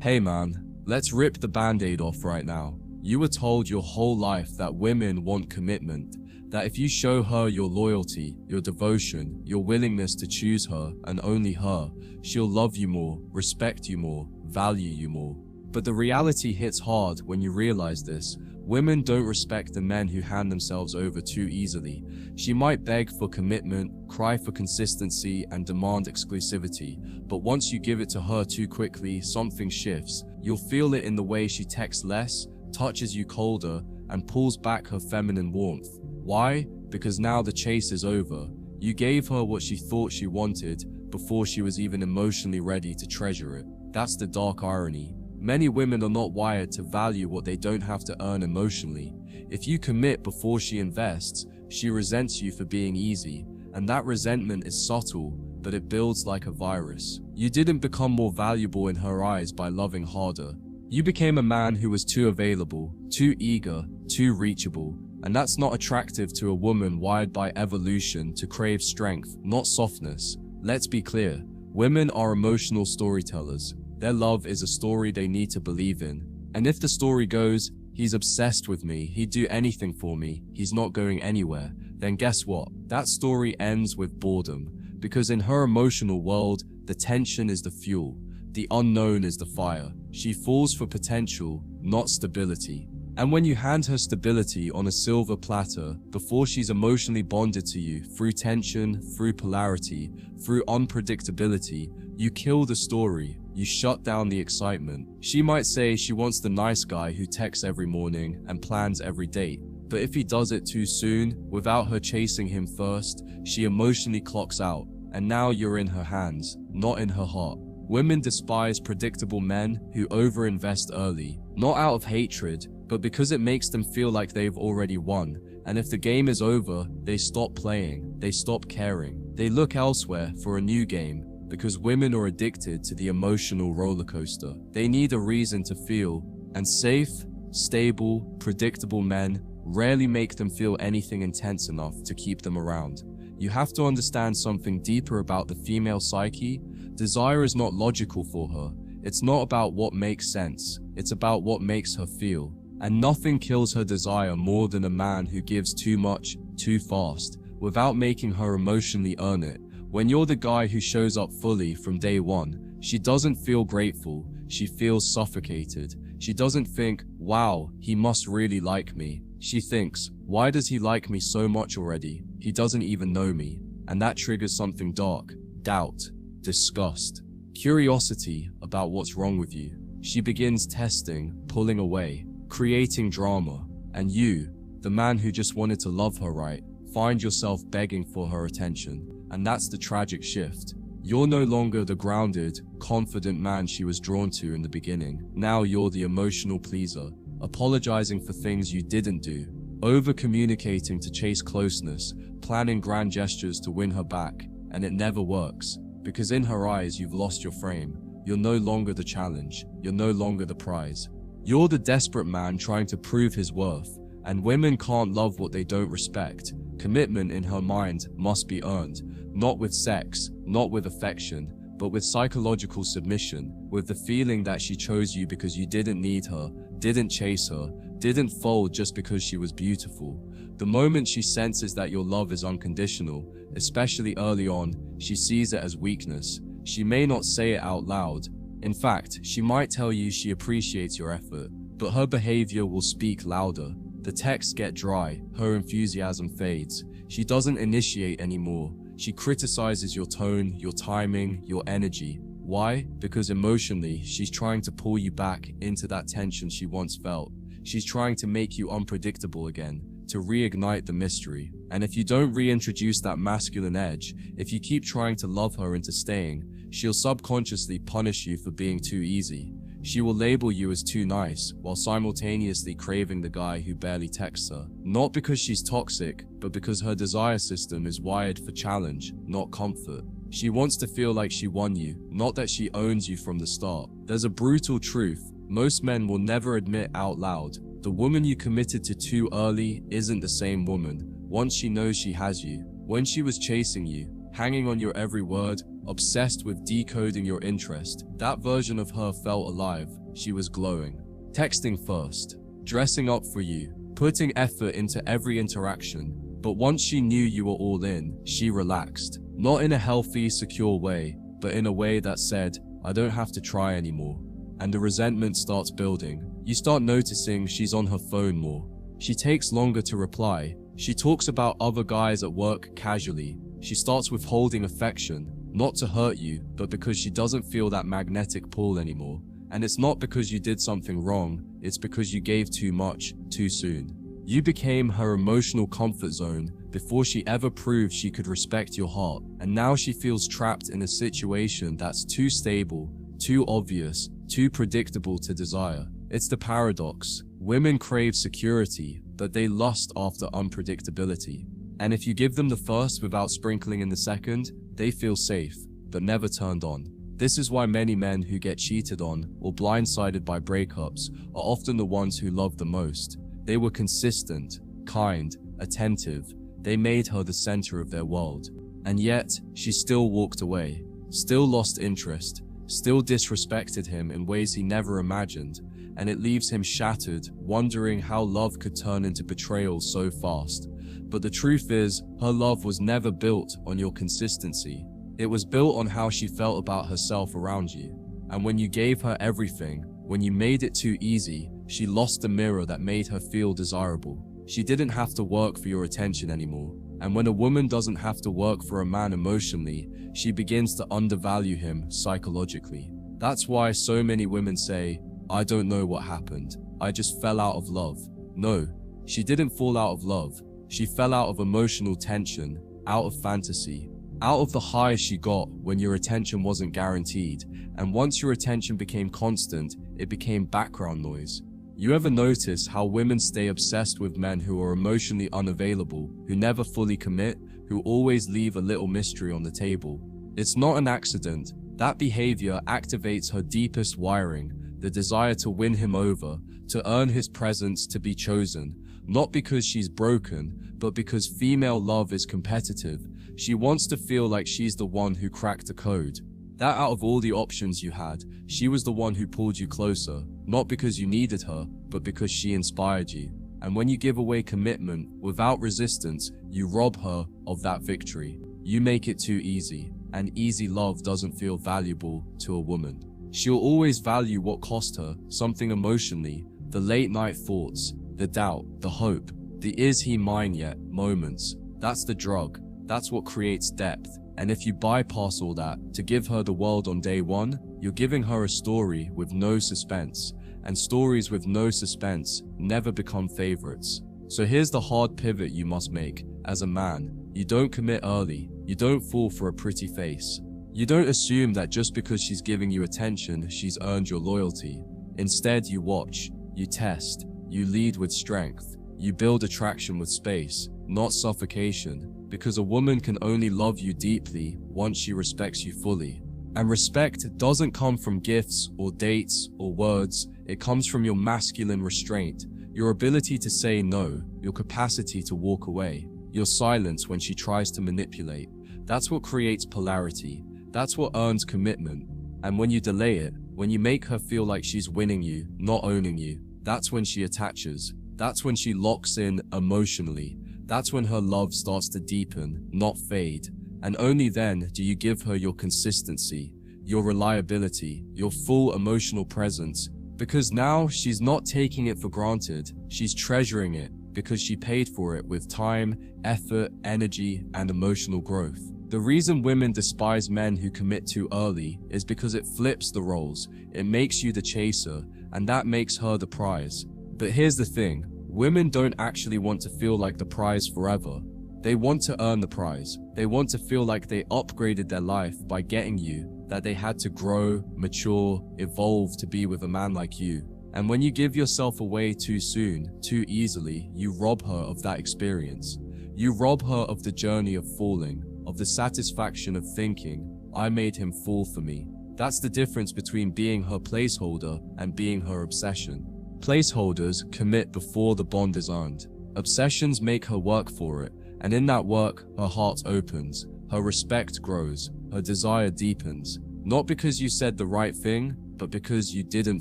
Hey man, let's rip the band-aid off right now. You were told your whole life that women want commitment, that if you show her your loyalty, your devotion, your willingness to choose her and only her, she'll love you more, respect you more, value you more. But the reality hits hard when you realize this. Women don't respect the men who hand themselves over too easily. She might beg for commitment, cry for consistency, and demand exclusivity, but once you give it to her too quickly, something shifts. You'll feel it in the way she texts less, touches you colder, and pulls back her feminine warmth. Why? Because now the chase is over. You gave her what she thought she wanted before she was even emotionally ready to treasure it. That's the dark irony. Many women are not wired to value what they don't have to earn emotionally. If you commit before she invests, she resents you for being easy, and that resentment is subtle, but it builds like a virus. You didn't become more valuable in her eyes by loving harder. You became a man who was too available, too eager, too reachable, and that's not attractive to a woman wired by evolution to crave strength, not softness. Let's be clear, women are emotional storytellers. Their love is a story they need to believe in. And if the story goes, he's obsessed with me, he'd do anything for me, he's not going anywhere, then guess what? That story ends with boredom. Because in her emotional world, the tension is the fuel. The unknown is the fire. She falls for potential, not stability. And when you hand her stability on a silver platter, before she's emotionally bonded to you through tension, through polarity, through unpredictability, you kill the story. You shut down the excitement. She might say she wants the nice guy who texts every morning and plans every date. But if he does it too soon, without her chasing him first, she emotionally clocks out. And now you're in her hands, not in her heart. Women despise predictable men who overinvest early, not out of hatred, but because it makes them feel like they've already won. And if the game is over, they stop playing, they stop caring. They look elsewhere for a new game. Because women are addicted to the emotional roller coaster. They need a reason to feel, and safe, stable, predictable men rarely make them feel anything intense enough to keep them around. You have to understand something deeper about the female psyche. Desire is not logical for her. It's not about what makes sense. It's about what makes her feel. And nothing kills her desire more than a man who gives too much, too fast, without making her emotionally earn it. When you're the guy who shows up fully from day one, she doesn't feel grateful, she feels suffocated. She doesn't think, wow, he must really like me. She thinks, why does he like me so much already? He doesn't even know me. And that triggers something dark, doubt, disgust, curiosity about what's wrong with you. She begins testing, pulling away, creating drama. And you, the man who just wanted to love her right, find yourself begging for her attention. And that's the tragic shift. You're no longer the grounded, confident man she was drawn to in the beginning. Now you're the emotional pleaser, apologizing for things you didn't do, over-communicating to chase closeness, planning grand gestures to win her back, and it never works. Because in her eyes, you've lost your frame. You're no longer the challenge. You're no longer the prize. You're the desperate man trying to prove his worth, and women can't love what they don't respect. Commitment in her mind must be earned, not with sex, not with affection, but with psychological submission, with the feeling that she chose you because you didn't need her, didn't chase her, didn't fold just because she was beautiful. The moment she senses that your love is unconditional, especially early on, she sees it as weakness. She may not say it out loud. In fact, she might tell you she appreciates your effort, but her behavior will speak louder. The texts get dry, her enthusiasm fades. She doesn't initiate anymore. She criticizes your tone, your timing, your energy. Why? Because emotionally, she's trying to pull you back into that tension she once felt. She's trying to make you unpredictable again, to reignite the mystery. And if you don't reintroduce that masculine edge, if you keep trying to love her into staying, she'll subconsciously punish you for being too easy. She will label you as too nice, while simultaneously craving the guy who barely texts her. Not because she's toxic, but because her desire system is wired for challenge, not comfort. She wants to feel like she won you, not that she owns you from the start. There's a brutal truth most men will never admit out loud. The woman you committed to too early isn't the same woman, once she knows she has you. When she was chasing you, hanging on your every word, obsessed with decoding your interest. That version of her felt alive. She was glowing. Texting first, dressing up for you, putting effort into every interaction. But once she knew you were all in, she relaxed. Not in a healthy, secure way, but in a way that said, I don't have to try anymore. And the resentment starts building. You start noticing she's on her phone more. She takes longer to reply. She talks about other guys at work casually. She starts withholding affection, not to hurt you, but because she doesn't feel that magnetic pull anymore. And it's not because you did something wrong, it's because you gave too much, too soon. You became her emotional comfort zone before she ever proved she could respect your heart. And now she feels trapped in a situation that's too stable, too obvious, too predictable to desire. It's the paradox. Women crave security, but they lust after unpredictability. And if you give them the first without sprinkling in the second, they feel safe, but never turned on. This is why many men who get cheated on or blindsided by breakups are often the ones who love the most. They were consistent, kind, attentive. They made her the center of their world. And yet, she still walked away, still lost interest, still disrespected him in ways he never imagined, and it leaves him shattered, wondering how love could turn into betrayal so fast. But the truth is, her love was never built on your consistency. It was built on how she felt about herself around you. And when you gave her everything, when you made it too easy, she lost the mirror that made her feel desirable. She didn't have to work for your attention anymore. And when a woman doesn't have to work for a man emotionally, she begins to undervalue him psychologically. That's why so many women say, I don't know what happened. I just fell out of love. No, she didn't fall out of love. She fell out of emotional tension, out of fantasy, out of the high she got when your attention wasn't guaranteed. And once your attention became constant, it became background noise. You ever notice how women stay obsessed with men who are emotionally unavailable, who never fully commit, who always leave a little mystery on the table? It's not an accident. That behavior activates her deepest wiring, the desire to win him over, to earn his presence, to be chosen. Not because she's broken, but because female love is competitive. She wants to feel like she's the one who cracked the code. That out of all the options you had, she was the one who pulled you closer, not because you needed her, but because she inspired you. And when you give away commitment without resistance, you rob her of that victory. You make it too easy, and easy love doesn't feel valuable to a woman. She'll always value what cost her something emotionally, the late night thoughts, the doubt, the hope, the is he mine yet moments. That's the drug. That's what creates depth. And if you bypass all that to give her the world on day one, you're giving her a story with no suspense. And stories with no suspense never become favorites. So here's the hard pivot you must make. As a man, you don't commit early. You don't fall for a pretty face. You don't assume that just because she's giving you attention, she's earned your loyalty. Instead, you watch, you test, you lead with strength. You build attraction with space, not suffocation. Because a woman can only love you deeply once she respects you fully. And respect doesn't come from gifts or dates or words. It comes from your masculine restraint, your ability to say no, your capacity to walk away, your silence when she tries to manipulate. That's what creates polarity. That's what earns commitment. And when you delay it, when you make her feel like she's winning you, not owning you, that's when she attaches. That's when she locks in emotionally. That's when her love starts to deepen, not fade. And only then do you give her your consistency, your reliability, your full emotional presence. Because now she's not taking it for granted, she's treasuring it because she paid for it with time, effort, energy, and emotional growth. The reason women despise men who commit too early is because it flips the roles. It makes you the chaser, and that makes her the prize. But here's the thing. Women don't actually want to feel like the prize forever. They want to earn the prize. They want to feel like they upgraded their life by getting you, that they had to grow, mature, evolve to be with a man like you. And when you give yourself away too soon, too easily, you rob her of that experience. You rob her of the journey of falling, of the satisfaction of thinking, I made him fall for me. That's the difference between being her placeholder and being her obsession. Placeholders commit before the bond is earned. Obsessions make her work for it, and in that work, her heart opens, her respect grows, her desire deepens. Not because you said the right thing, but because you didn't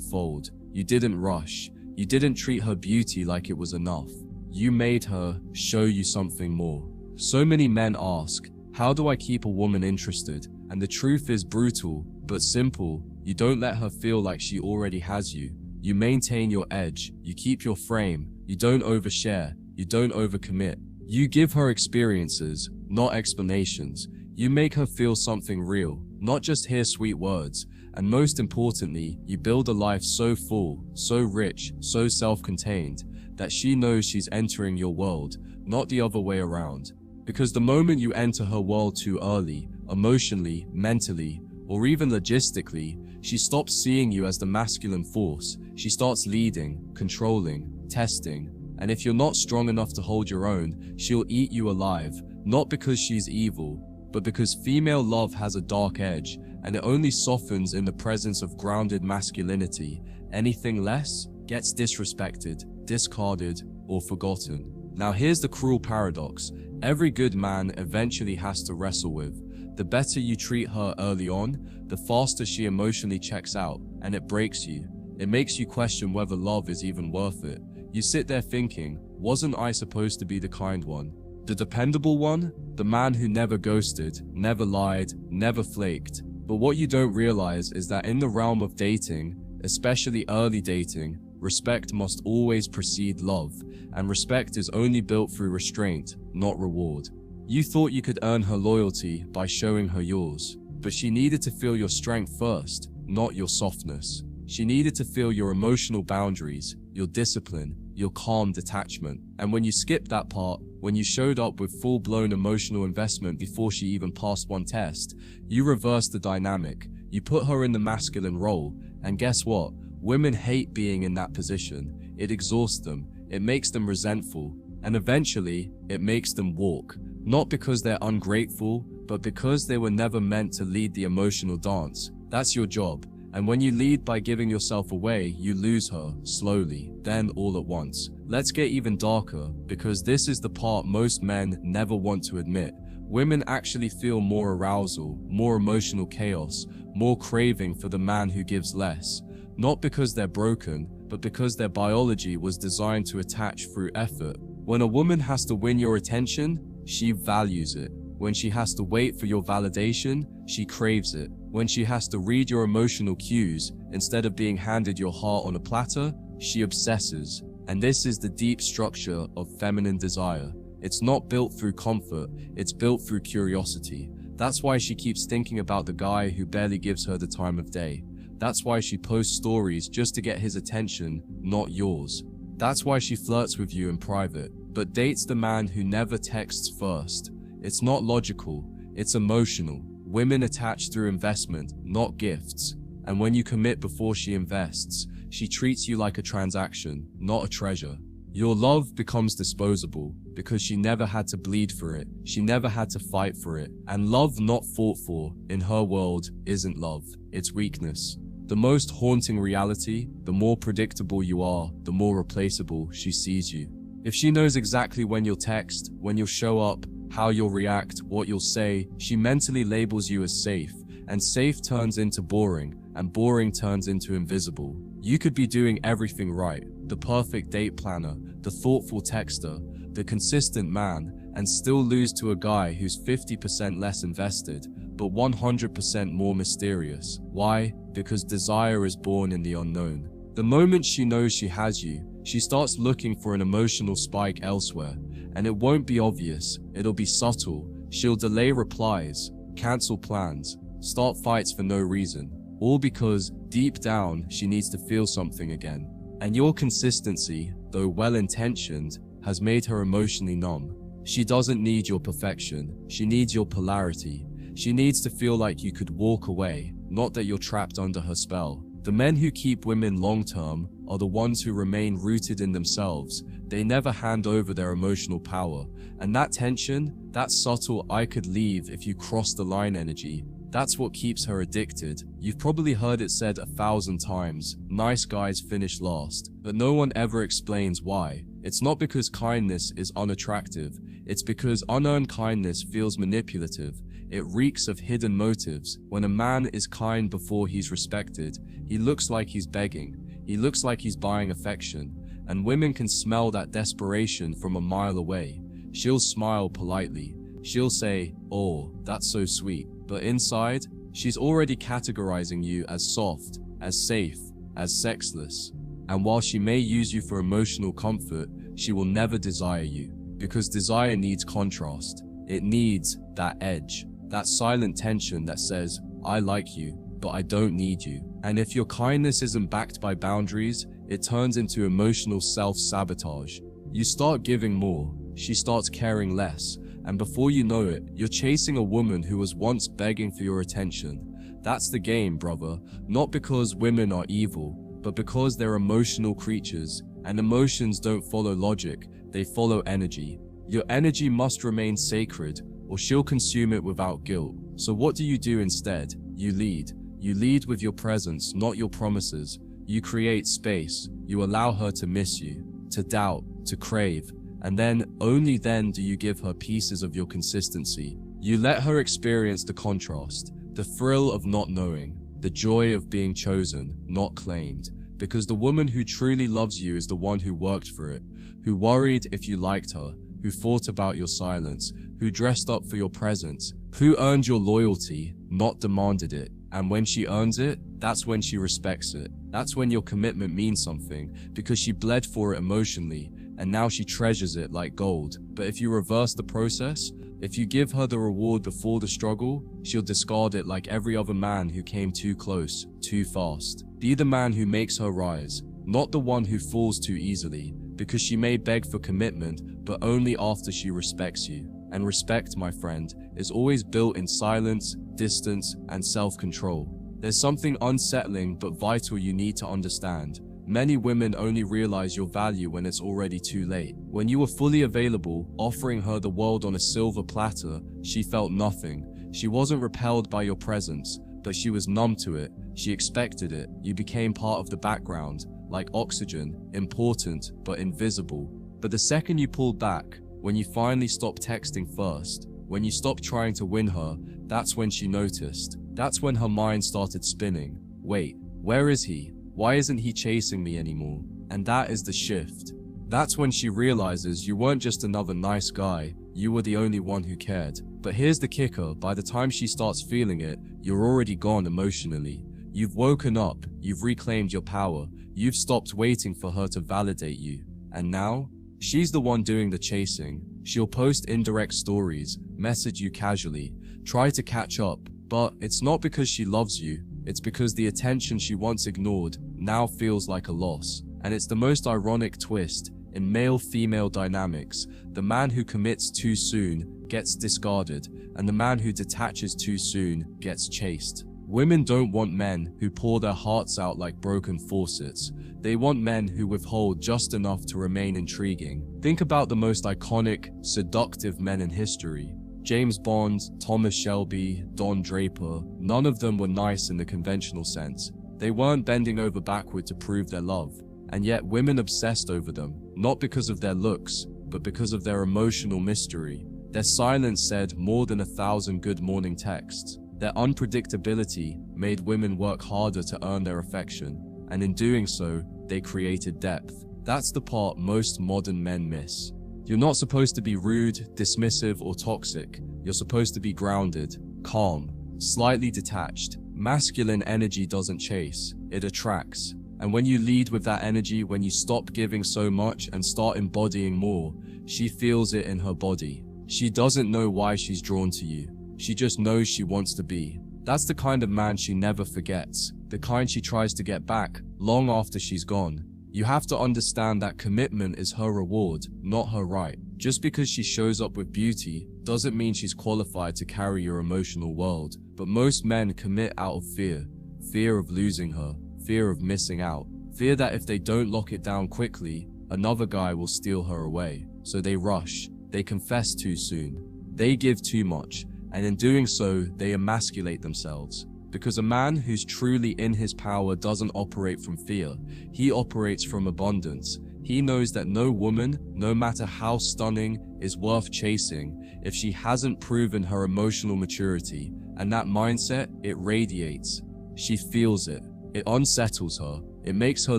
fold. You didn't rush. You didn't treat her beauty like it was enough. You made her show you something more. So many men ask, how do I keep a woman interested? And the truth is brutal, but simple. You don't let her feel like she already has you. You maintain your edge. You keep your frame. You don't overshare. You don't overcommit. You give her experiences, not explanations. You make her feel something real, not just hear sweet words. And most importantly, you build a life so full, so rich, so self-contained, that she knows she's entering your world, not the other way around. Because the moment you enter her world too early, emotionally, mentally, or even logistically, she stops seeing you as the masculine force. She starts leading, controlling, testing. And if you're not strong enough to hold your own, she'll eat you alive, not because she's evil, but because female love has a dark edge, and it only softens in the presence of grounded masculinity. Anything less gets disrespected, discarded, or forgotten. Now here's the cruel paradox. Every good man eventually has to wrestle with. The better you treat her early on, the faster she emotionally checks out, and it breaks you. It makes you question whether love is even worth it. You sit there thinking, wasn't I supposed to be the kind one? The dependable one? The man who never ghosted, never lied, never flaked. But what you don't realize is that in the realm of dating, especially early dating, respect must always precede love, and respect is only built through restraint, not reward. You thought you could earn her loyalty by showing her yours, but she needed to feel your strength first, not your softness. She needed to feel your emotional boundaries, your discipline, your calm detachment. And when you skipped that part, when you showed up with full-blown emotional investment before she even passed one test, you reversed the dynamic. You put her in the masculine role, and guess what? Women hate being in that position. It exhausts them, it makes them resentful, and eventually, it makes them walk. Not because they're ungrateful, but because they were never meant to lead the emotional dance. That's your job. And when you lead by giving yourself away, you lose her, slowly, then all at once. Let's get even darker, because this is the part most men never want to admit. Women actually feel more arousal, more emotional chaos, more craving for the man who gives less. Not because they're broken, but because their biology was designed to attach through effort. When a woman has to win your attention, she values it. When she has to wait for your validation, she craves it. When she has to read your emotional cues, instead of being handed your heart on a platter, she obsesses. And this is the deep structure of feminine desire. It's not built through comfort, it's built through curiosity. That's why she keeps thinking about the guy who barely gives her the time of day. That's why she posts stories just to get his attention, not yours. That's why she flirts with you in private, but dates the man who never texts first. It's not logical, it's emotional. Women attach through investment, not gifts. And when you commit before she invests, she treats you like a transaction, not a treasure. Your love becomes disposable because she never had to bleed for it. She never had to fight for it. And love not fought for, in her world, isn't love. It's weakness. The most haunting reality, the more predictable you are, the more replaceable she sees you. If she knows exactly when you'll text, when you'll show up, how you'll react, what you'll say, she mentally labels you as safe, and safe turns into boring, and boring turns into invisible. You could be doing everything right, the perfect date planner, the thoughtful texter, the consistent man, and still lose to a guy who's 50% less invested, but 100% more mysterious. Why? Because desire is born in the unknown. The moment she knows she has you, she starts looking for an emotional spike elsewhere, and it won't be obvious, it'll be subtle. She'll delay replies, cancel plans, start fights for no reason, all because, deep down, she needs to feel something again. And your consistency, though well-intentioned, has made her emotionally numb. She doesn't need your perfection, she needs your polarity. She needs to feel like you could walk away, not that you're trapped under her spell. The men who keep women long-term are the ones who remain rooted in themselves. They never hand over their emotional power. And that tension, that subtle "I could leave if you cross the line" energy, that's what keeps her addicted. You've probably heard it said 1,000 times, nice guys finish last. But no one ever explains why. It's not because kindness is unattractive. It's because unearned kindness feels manipulative. It reeks of hidden motives. When a man is kind before he's respected, he looks like he's begging. He looks like he's buying affection. And women can smell that desperation from a mile away. She'll smile politely. She'll say, "Oh, that's so sweet." But inside, she's already categorizing you as soft, as safe, as sexless. And while she may use you for emotional comfort, she will never desire you. Because desire needs contrast. It needs that edge, that silent tension that says, "I like you, but I don't need you." And if your kindness isn't backed by boundaries, it turns into emotional self-sabotage. You start giving more, she starts caring less, and before you know it, you're chasing a woman who was once begging for your attention. That's the game, brother. Not because women are evil, but because they're emotional creatures, and emotions don't follow logic, they follow energy. Your energy must remain sacred, or she'll consume it without guilt. So what do you do instead? You lead. You lead with your presence, not your promises. You create space. You allow her to miss you, to doubt, to crave. And then, only then do you give her pieces of your consistency. You let her experience the contrast, the thrill of not knowing, the joy of being chosen, not claimed. Because the woman who truly loves you is the one who worked for it, who worried if you liked her, who thought about your silence, who dressed up for your presence, who earned your loyalty, not demanded it. And when she earns it, that's when she respects it. That's when your commitment means something, because she bled for it emotionally, and now she treasures it like gold. But if you reverse the process, if you give her the reward before the struggle, she'll discard it like every other man who came too close, too fast. Be the man who makes her rise, not the one who falls too easily, because she may beg for commitment, but only after she respects you. And respect, my friend, is always built in silence, distance, and self-control. There's something unsettling but vital you need to understand. Many women only realize your value when it's already too late. When you were fully available, offering her the world on a silver platter, she felt nothing. She wasn't repelled by your presence, but she was numb to it. She expected it. You became part of the background, like oxygen, important but invisible. But the second you pulled back, when you finally stopped texting first, when you stopped trying to win her, that's when she noticed. That's when her mind started spinning. Wait, where is he? Why isn't he chasing me anymore? And that is the shift. That's when she realizes you weren't just another nice guy, you were the only one who cared. But here's the kicker, by the time she starts feeling it, you're already gone emotionally. You've woken up, you've reclaimed your power, you've stopped waiting for her to validate you. And now, she's the one doing the chasing. She'll post indirect stories, message you casually, try to catch up, but it's not because she loves you, it's because the attention she once ignored now feels like a loss. And it's the most ironic twist in male-female dynamics. The man who commits too soon gets discarded, and the man who detaches too soon gets chased. Women don't want men who pour their hearts out like broken faucets. They want men who withhold just enough to remain intriguing. Think about the most iconic, seductive men in history. James Bond, Thomas Shelby, Don Draper, none of them were nice in the conventional sense. They weren't bending over backward to prove their love. And yet women obsessed over them, not because of their looks, but because of their emotional mystery. Their silence said more than 1,000 good morning texts. Their unpredictability made women work harder to earn their affection, and in doing so, they created depth. That's the part most modern men miss. You're not supposed to be rude, dismissive, or toxic. You're supposed to be grounded, calm, slightly detached. Masculine energy doesn't chase, it attracts. And when you lead with that energy, when you stop giving so much and start embodying more, she feels it in her body. She doesn't know why she's drawn to you. She just knows she wants to be. That's the kind of man she never forgets, the kind she tries to get back long after she's gone. You have to understand that commitment is her reward, not her right. Just because she shows up with beauty doesn't mean she's qualified to carry your emotional world. But most men commit out of fear. Fear of losing her, fear of missing out, fear that if they don't lock it down quickly, another guy will steal her away. So they rush, they confess too soon, they give too much, and in doing so, they emasculate themselves. Because a man who's truly in his power doesn't operate from fear, he operates from abundance. He knows that no woman, no matter how stunning, is worth chasing if she hasn't proven her emotional maturity, and that mindset, it radiates. She feels it. It unsettles her. It makes her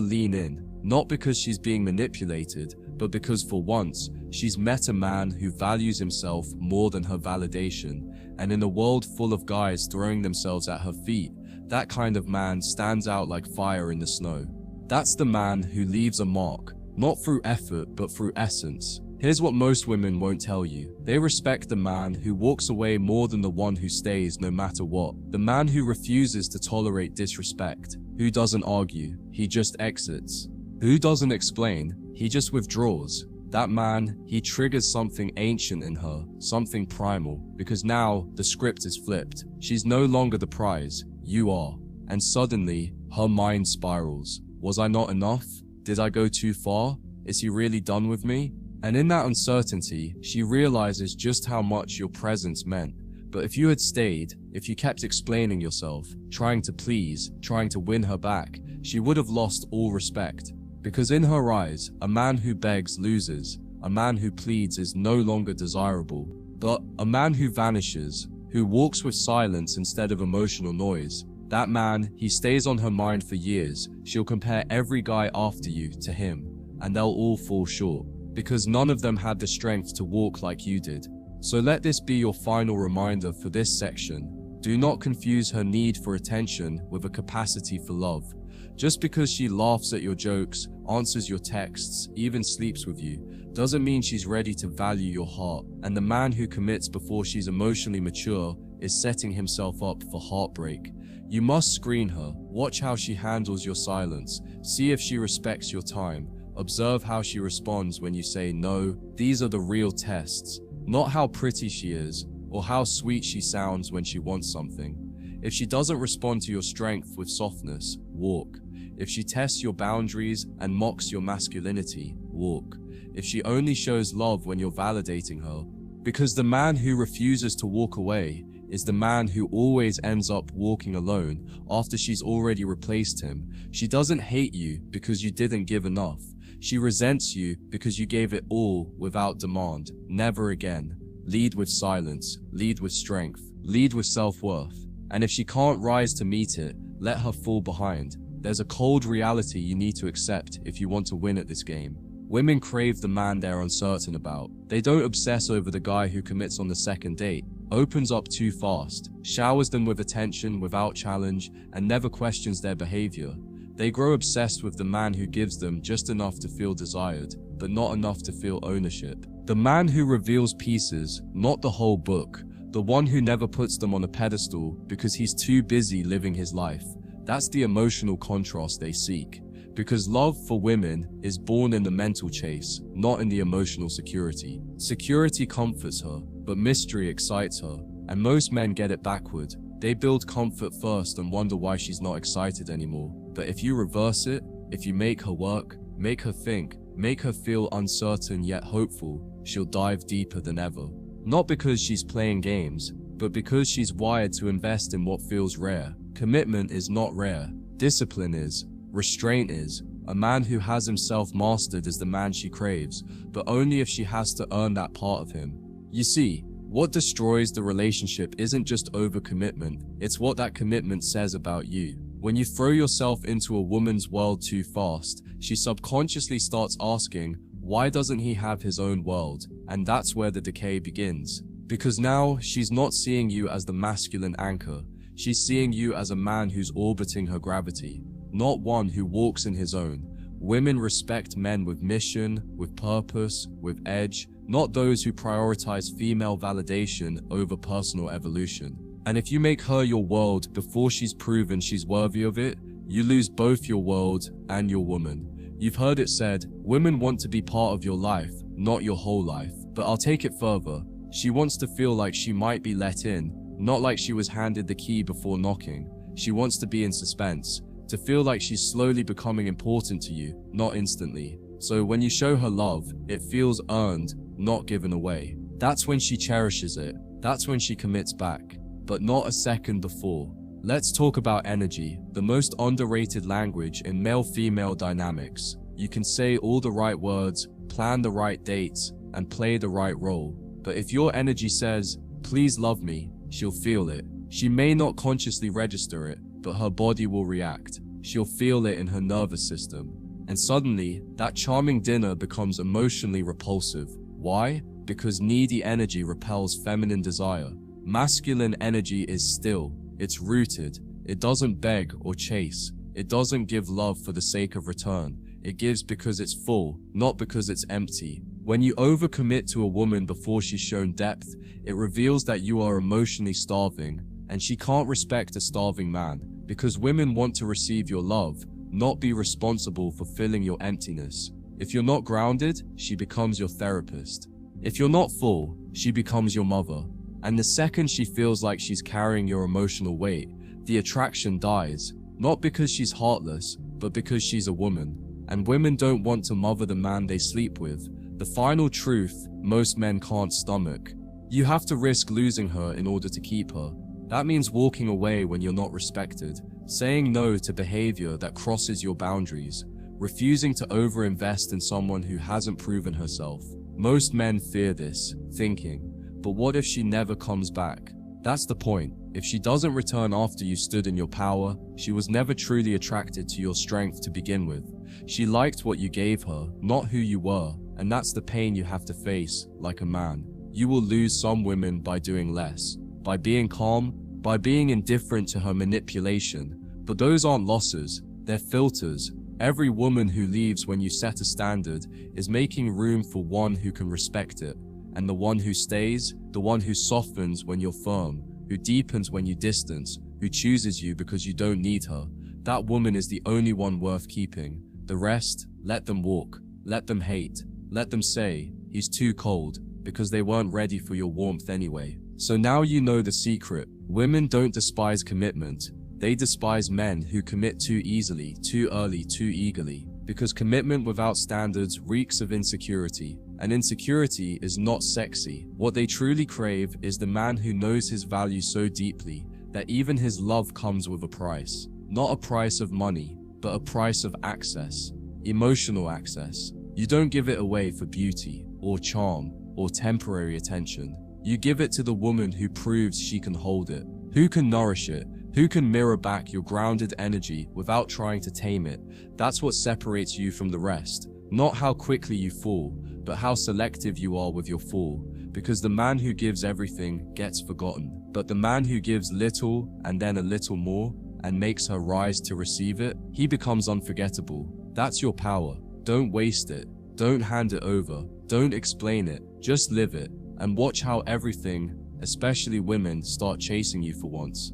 lean in, not because she's being manipulated, but because for once, she's met a man who values himself more than her validation. And in a world full of guys throwing themselves at her feet, that kind of man stands out like fire in the snow. That's the man who leaves a mark, not through effort, but through essence. Here's what most women won't tell you. They respect the man who walks away more than the one who stays no matter what. The man who refuses to tolerate disrespect, who doesn't argue, he just exits. Who doesn't explain, he just withdraws. That man, he triggers something ancient in her, something primal, because now the script is flipped. She's no longer the prize, you are. And suddenly, her mind spirals. Was I not enough? Did I go too far? Is he really done with me? And in that uncertainty, she realizes just how much your presence meant. But if you had stayed, if you kept explaining yourself, trying to please, trying to win her back, she would have lost all respect. Because in her eyes, a man who begs loses, a man who pleads is no longer desirable. But a man who vanishes, who walks with silence instead of emotional noise, that man, he stays on her mind for years. She'll compare every guy after you to him, and they'll all fall short. Because none of them had the strength to walk like you did. So let this be your final reminder for this section. Do not confuse her need for attention with a capacity for love. Just because she laughs at your jokes, answers your texts, even sleeps with you, doesn't mean she's ready to value your heart. And the man who commits before she's emotionally mature is setting himself up for heartbreak. You must screen her, watch how she handles your silence, see if she respects your time. Observe how she responds when you say no. These are the real tests, not how pretty she is or how sweet she sounds when she wants something. If she doesn't respond to your strength with softness, walk. If she tests your boundaries and mocks your masculinity, walk. If she only shows love when you're validating her, because the man who refuses to walk away is the man who always ends up walking alone after she's already replaced him. She doesn't hate you because you didn't give enough. She resents you because you gave it all without demand. Never again. Lead with silence. Lead with strength. Lead with self-worth. And if she can't rise to meet it, let her fall behind. There's a cold reality you need to accept if you want to win at this game. Women crave the man they're uncertain about. They don't obsess over the guy who commits on the second date, opens up too fast, showers them with attention without challenge, and never questions their behavior. They grow obsessed with the man who gives them just enough to feel desired, but not enough to feel ownership. The man who reveals pieces, not the whole book. The one who never puts them on a pedestal because he's too busy living his life. That's the emotional contrast they seek. Because love for women is born in the mental chase, not in the emotional security. Security comforts her, but mystery excites her. And most men get it backward. They build comfort first and wonder why she's not excited anymore. But if you reverse it, if you make her work, make her think, make her feel uncertain yet hopeful, she'll dive deeper than ever. Not because she's playing games, but because she's wired to invest in what feels rare. Commitment is not rare. Discipline is. Restraint is. A man who has himself mastered is the man she craves, but only if she has to earn that part of him. You see, what destroys the relationship isn't just overcommitment, it's what that commitment says about you. When you throw yourself into a woman's world too fast, she subconsciously starts asking, why doesn't he have his own world? And that's where the decay begins. Because now, she's not seeing you as the masculine anchor. She's seeing you as a man who's orbiting her gravity, not one who walks in his own. Women respect men with mission, with purpose, with edge, not those who prioritize female validation over personal evolution. And if you make her your world before she's proven she's worthy of it, you lose both your world and your woman. You've heard it said, women want to be part of your life, not your whole life. But I'll take it further. She wants to feel like she might be let in, not like she was handed the key before knocking. She wants to be in suspense, to feel like she's slowly becoming important to you, not instantly. So when you show her love, it feels earned, not given away. That's when she cherishes it. That's when she commits back. But not a second before. Let's talk about energy, the most underrated language in male-female dynamics. You can say all the right words, plan the right dates, and play the right role. But if your energy says, "Please love me," she'll feel it. She may not consciously register it, but her body will react. She'll feel it in her nervous system. And suddenly, that charming dinner becomes emotionally repulsive. Why? Because needy energy repels feminine desire. Masculine energy is still. It's rooted. It doesn't beg or chase. It doesn't give love for the sake of return. It gives because it's full, not because it's empty. When you overcommit to a woman before she's shown depth, it reveals that you are emotionally starving, and she can't respect a starving man, because women want to receive your love, not be responsible for filling your emptiness. If you're not grounded, she becomes your therapist. If you're not full, she becomes your mother. And the second she feels like she's carrying your emotional weight, the attraction dies, not because she's heartless, but because she's a woman. And women don't want to mother the man they sleep with. The final truth most men can't stomach. You have to risk losing her in order to keep her. That means walking away when you're not respected, saying no to behavior that crosses your boundaries, refusing to overinvest in someone who hasn't proven herself. Most men fear this, thinking, but what if she never comes back? That's the point. If she doesn't return after you stood in your power, she was never truly attracted to your strength to begin with. She liked what you gave her, not who you were, and that's the pain you have to face, like a man. You will lose some women by doing less, by being calm, by being indifferent to her manipulation. But those aren't losses, they're filters. Every woman who leaves when you set a standard is making room for one who can respect it. And the one who stays, the one who softens when you're firm, who deepens when you distance, who chooses you because you don't need her, that woman is the only one worth keeping. The rest, let them walk, let them hate, let them say, "He's too cold," because they weren't ready for your warmth anyway. So now you know the secret. Women don't despise commitment. They despise men who commit too easily, too early, too eagerly. Because commitment without standards reeks of insecurity. And insecurity is not sexy. What they truly crave is the man who knows his value so deeply that even his love comes with a price. Not a price of money, but a price of access. Emotional access. You don't give it away for beauty, or charm, or temporary attention. You give it to the woman who proves she can hold it, who can nourish it, who can mirror back your grounded energy without trying to tame it. That's what separates you from the rest. Not how quickly you fall, but how selective you are with your fall. Because the man who gives everything gets forgotten. But the man who gives little and then a little more and makes her rise to receive it, he becomes unforgettable. That's your power. Don't waste it. Don't hand it over. Don't explain it. Just live it. And watch how everything, especially women, start chasing you for once.